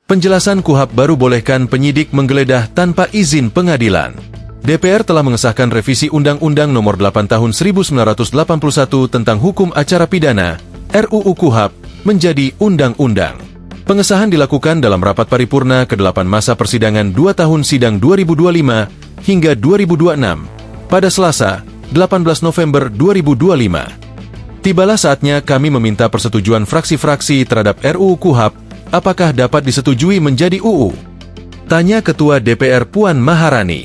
Penjelasan KUHP baru bolehkan penyidik menggeledah tanpa izin pengadilan. DPR telah mengesahkan revisi Undang-Undang Nomor 8 Tahun 1981 tentang Hukum Acara Pidana, RUU KUHP, menjadi undang-undang. Pengesahan dilakukan dalam rapat paripurna ke-8 masa persidangan 2 tahun sidang 2025 hingga 2026 pada Selasa, 18 November 2025. Tibalah saatnya kami meminta persetujuan fraksi-fraksi terhadap RUU KUHP. Apakah dapat disetujui menjadi UU? Tanya Ketua DPR Puan Maharani.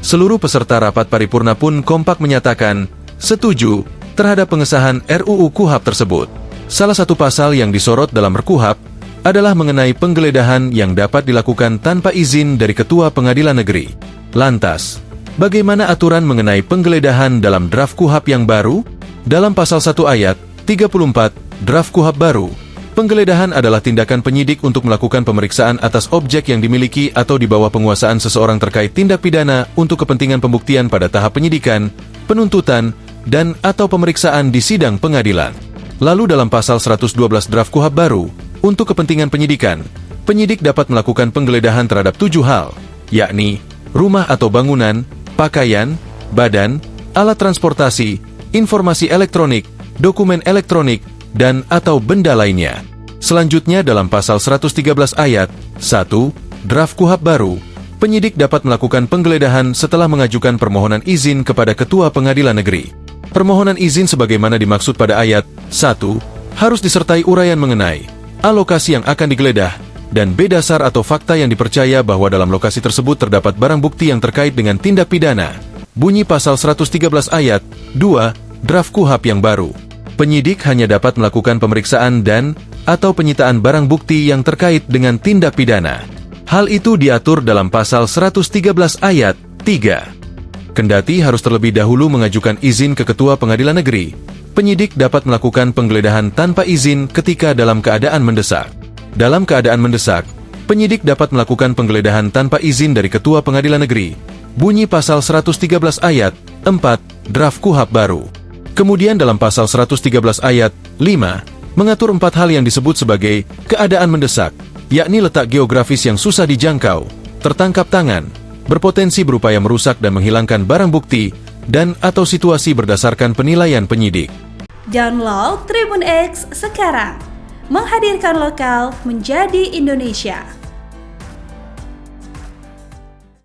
Seluruh peserta rapat paripurna pun kompak menyatakan setuju terhadap pengesahan RUU KUHP tersebut. Salah satu pasal yang disorot dalam RKUHP adalah mengenai penggeledahan yang dapat dilakukan tanpa izin dari Ketua Pengadilan Negeri. Lantas, bagaimana aturan mengenai penggeledahan dalam draft KUHP yang baru? Dalam pasal 1 ayat 34 draft KUHP baru, penggeledahan adalah tindakan penyidik untuk melakukan pemeriksaan atas objek yang dimiliki atau di bawah penguasaan seseorang terkait tindak pidana untuk kepentingan pembuktian pada tahap penyidikan, penuntutan, dan atau pemeriksaan di sidang pengadilan. Lalu dalam pasal 112 draft KUHP baru, untuk kepentingan penyidikan, penyidik dapat melakukan penggeledahan terhadap 7 hal, yakni rumah atau bangunan, pakaian, badan, alat transportasi, informasi elektronik, dokumen elektronik, dan atau benda lainnya. Selanjutnya dalam pasal 113 ayat 1 draft KUHP baru, penyidik dapat melakukan penggeledahan setelah mengajukan permohonan izin kepada Ketua Pengadilan Negeri. Permohonan izin sebagaimana dimaksud pada ayat 1 harus disertai uraian mengenai A. Lokasi yang akan digeledah, dan B. Dasar atau fakta yang dipercaya bahwa dalam lokasi tersebut terdapat barang bukti yang terkait dengan tindak pidana. Bunyi pasal 113 ayat 2 draft KUHP yang baru. Penyidik hanya dapat melakukan pemeriksaan dan atau penyitaan barang bukti yang terkait dengan tindak pidana. Hal itu diatur dalam pasal 113 ayat 3. Kendati harus terlebih dahulu mengajukan izin ke Ketua Pengadilan Negeri, penyidik dapat melakukan penggeledahan tanpa izin ketika dalam keadaan mendesak. Dalam keadaan mendesak, penyidik dapat melakukan penggeledahan tanpa izin dari Ketua Pengadilan Negeri. Bunyi pasal 113 ayat 4 draft KUHP baru. Kemudian dalam pasal 113 ayat 5, mengatur 4 hal yang disebut sebagai keadaan mendesak, yakni letak geografis yang susah dijangkau, tertangkap tangan, berpotensi berupaya merusak dan menghilangkan barang bukti, dan atau situasi berdasarkan penilaian penyidik. Download Tribun X sekarang, menghadirkan lokal menjadi Indonesia.